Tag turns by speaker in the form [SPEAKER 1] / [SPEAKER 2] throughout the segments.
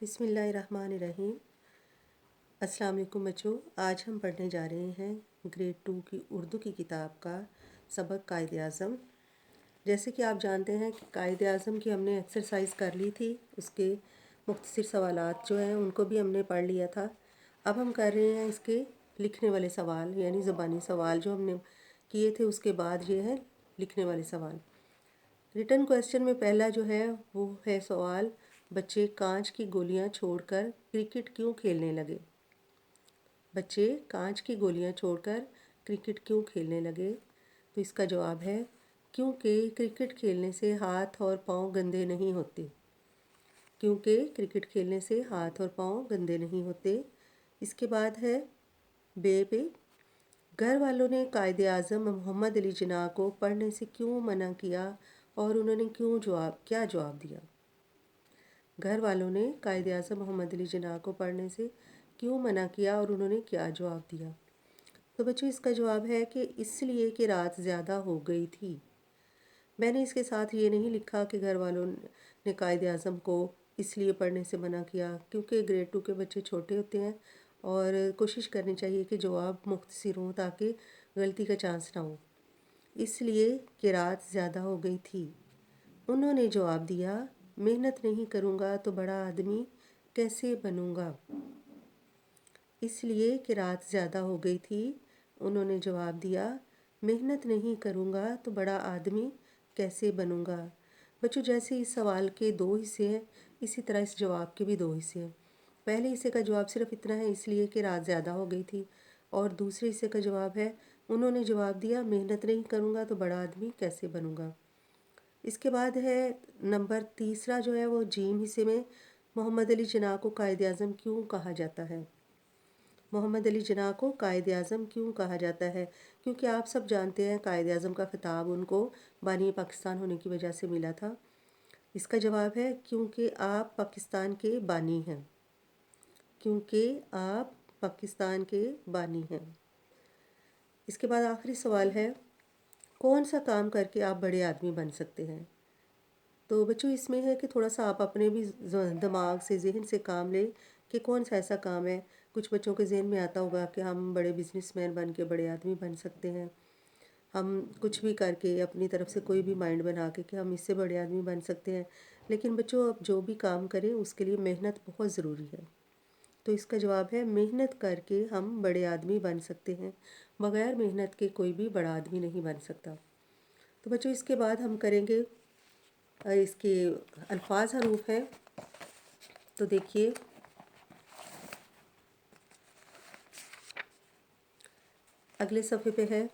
[SPEAKER 1] بسم اللہ الرحمن الرحیم۔ السلام علیکم بچوں، آج ہم پڑھنے جا رہے ہیں گریڈ 2 کی اردو کی کتاب کا سبق قائد اعظم۔ جیسے کہ آپ جانتے ہیں کہ قائد اعظم کی ہم نے ایکسرسائز کر لی تھی، اس کے مختصر سوالات جو ہیں ان کو بھی ہم نے پڑھ لیا تھا۔ اب ہم کر رہے ہیں اس کے لکھنے والے سوال، یعنی زبانی سوال جو ہم نے کیے تھے، اس کے بعد یہ ہے لکھنے والے سوال۔ ریٹن کویسچن میں پہلا جو ہے وہ ہے سوال، بچے کانچ کی گولیاں چھوڑ کر کرکٹ کیوں کھیلنے لگے؟ بچے کانچ کی گولیاں چھوڑ کر کرکٹ کیوں کھیلنے لگے؟ تو اس کا جواب ہے کیونکہ کرکٹ کھیلنے سے ہاتھ اور پاؤں گندے نہیں ہوتے۔ کیونکہ کرکٹ کھیلنے سے ہاتھ اور پاؤں گندے نہیں ہوتے۔ اس کے بعد ہے بے پہ، گھر والوں نے قائد اعظم محمد علی جناح کو پڑھنے سے کیوں منع کیا اور انہوں نے کیا جواب دیا؟ گھر والوں نے قائد اعظم محمد علی جناح کو پڑھنے سے کیوں منع کیا اور انہوں نے کیا جواب دیا؟ تو بچوں اس کا جواب ہے کہ اس لیے کہ رات زیادہ ہو گئی تھی۔ میں نے اس کے ساتھ یہ نہیں لکھا کہ گھر والوں نے قائد اعظم کو اس لیے پڑھنے سے منع کیا، کیونکہ گریڈ 2 کے بچے چھوٹے ہوتے ہیں اور کوشش کرنی چاہیے کہ جواب مختصر ہوں تاکہ غلطی کا چانس نہ ہو۔ اس لیے کہ رات زیادہ ہو گئی تھی۔ انہوں نے جواب دیا، محنت نہیں کروں گا تو بڑا آدمی کیسے بنوں گا؟ اس لیے کہ رات زیادہ ہو گئی تھی، انہوں نے جواب دیا، محنت نہیں کروں گا تو بڑا آدمی کیسے بنوں گا؟ بچوں جیسے اس سوال کے 2 حصے ہیں، اسی طرح اس جواب کے بھی 2 حصے ہیں۔ پہلے حصے کا جواب صرف اتنا ہے، اس لیے کہ رات زیادہ ہو گئی تھی، اور دوسرے حصے کا جواب ہے، انہوں نے جواب دیا، محنت نہیں کروں گا تو بڑا آدمی کیسے بنوں گا؟ اس کے بعد ہے نمبر تیسرا جو ہے وہ جیم حصے میں، محمد علی جناح کو قائد اعظم کیوں کہا جاتا ہے؟ محمد علی جناح کو قائد اعظم کیوں کہا جاتا ہے؟ کیونکہ آپ سب جانتے ہیں قائد اعظم کا خطاب ان کو بانی پاکستان ہونے کی وجہ سے ملا تھا۔ اس کا جواب ہے کیونکہ آپ پاکستان کے بانی ہیں۔ کیونکہ آپ پاکستان کے بانی ہیں۔ اس کے بعد آخری سوال ہے، کون سا کام کر کے آپ بڑے آدمی بن سکتے ہیں؟ تو بچوں اس میں ہے کہ تھوڑا سا آپ اپنے بھی دماغ سے، ذہن سے کام لیں کہ کون سا ایسا کام ہے۔ کچھ بچوں کے ذہن میں آتا ہوگا کہ ہم بڑے بزنس مین بن کے بڑے آدمی بن سکتے ہیں، ہم کچھ بھی کر کے اپنی طرف سے کوئی بھی مائنڈ بنا کے کہ ہم اس سے بڑے آدمی بن سکتے ہیں۔ لیکن بچوں اب جو بھی کام کریں اس کے لیے محنت بہت ضروری ہے۔ تو اس کا جواب ہے محنت کر کے ہم بڑے آدمی بن سکتے ہیں، بغیر محنت کے کوئی بھی بڑا آدمی نہیں بن سکتا۔ تو بچوں اس کے بعد ہم کریں گے اس کے الفاظ حروف ہیں۔ تو دیکھیے، اگلے صفحے پہ ہے،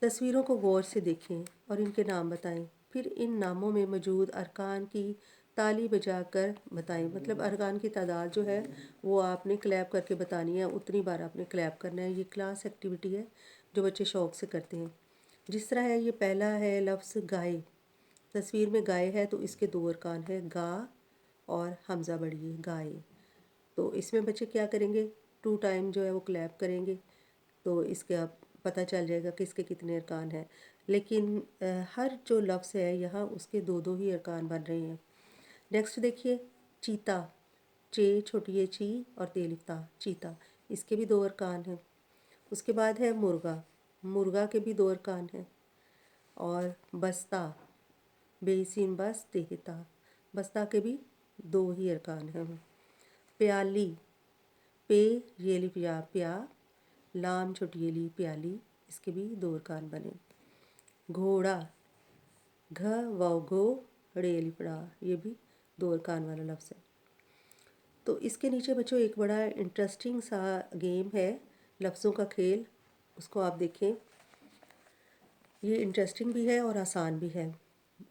[SPEAKER 1] تصویروں کو غور سے دیکھیں اور ان کے نام بتائیں، پھر ان ناموں میں موجود ارکان کی تالی بجا کر بتائیں۔ مطلب ارکان کی تعداد جو ہے وہ آپ نے کلیپ کر کے بتانی ہے، اتنی بار آپ نے کلیپ کرنا ہے۔ یہ کلاس ایکٹیویٹی ہے جو بچے شوق سے کرتے ہیں۔ جس طرح ہے، یہ پہلا ہے لفظ گائے۔ تصویر میں گائے ہے تو اس کے 2 ارکان ہیں، گا اور حمزہ بڑھیے، گائے۔ تو اس میں بچے کیا کریں گے، 2 ٹائم جو ہے وہ کلیپ کریں گے، تو اس کے آپ پتہ چل جائے گا کہ اس کے کتنے ارکان ہیں۔ لیکن ہر جو لفظ ہے یہاں اس کے 2 ہی ارکان بن رہے ہیں۔ نیکسٹ دیکھیے، چیتا، چے چھوٹی اے چی اور تے لکھتا، چیتا، اس کے بھی 2 ارکان ہیں۔ اس کے بعد ہے مرغا، مرغا کے بھی 2 ارکان ہیں۔ اور بستہ، بے سین بس تہتا، بستہ کے بھی 2 ہی ارکان ہیں۔ پیالی، پے یہ پیا، پیا، لام چھوٹی لی، پیالی، اس کے بھی 2 ارکان بنے۔ گھوڑا، گھ و گو ڑے لپڑا، یہ بھی 2 ارکان والا لفظ ہے۔ تو اس کے نیچے بچوں ایک بڑا انٹرسٹنگ سا گیم ہے، لفظوں کا کھیل، اس کو آپ دیکھیں۔ یہ انٹرسٹنگ بھی ہے اور آسان بھی ہے۔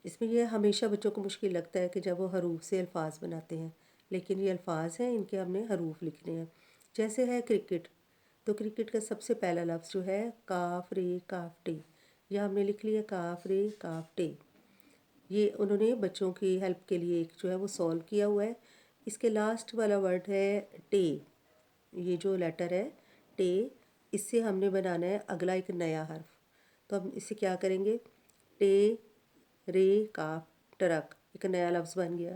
[SPEAKER 1] اس میں یہ ہمیشہ بچوں کو مشکل لگتا ہے کہ جب وہ حروف سے الفاظ بناتے ہیں، لیکن یہ الفاظ ہیں، ان کے ہم نے حروف لکھنے ہیں۔ جیسے ہے کرکٹ، تو کرکٹ کا سب سے پہلا لفظ جو ہے کاف رے کاف ٹے، یہ ہم نے لکھ لیا کاف رے کاف ٹے۔ یہ انہوں نے بچوں کی ہیلپ کے لیے ایک جو ہے وہ سولو کیا ہوا ہے۔ اس کے لاسٹ والا ورڈ ہے ٹے، یہ جو لیٹر ہے ٹے، اس سے ہم نے بنانا ہے اگلا ایک نیا حرف۔ تو ہم اسے کیا کریں گے، ٹے رے کاف ٹرک، ایک نیا لفظ بن گیا۔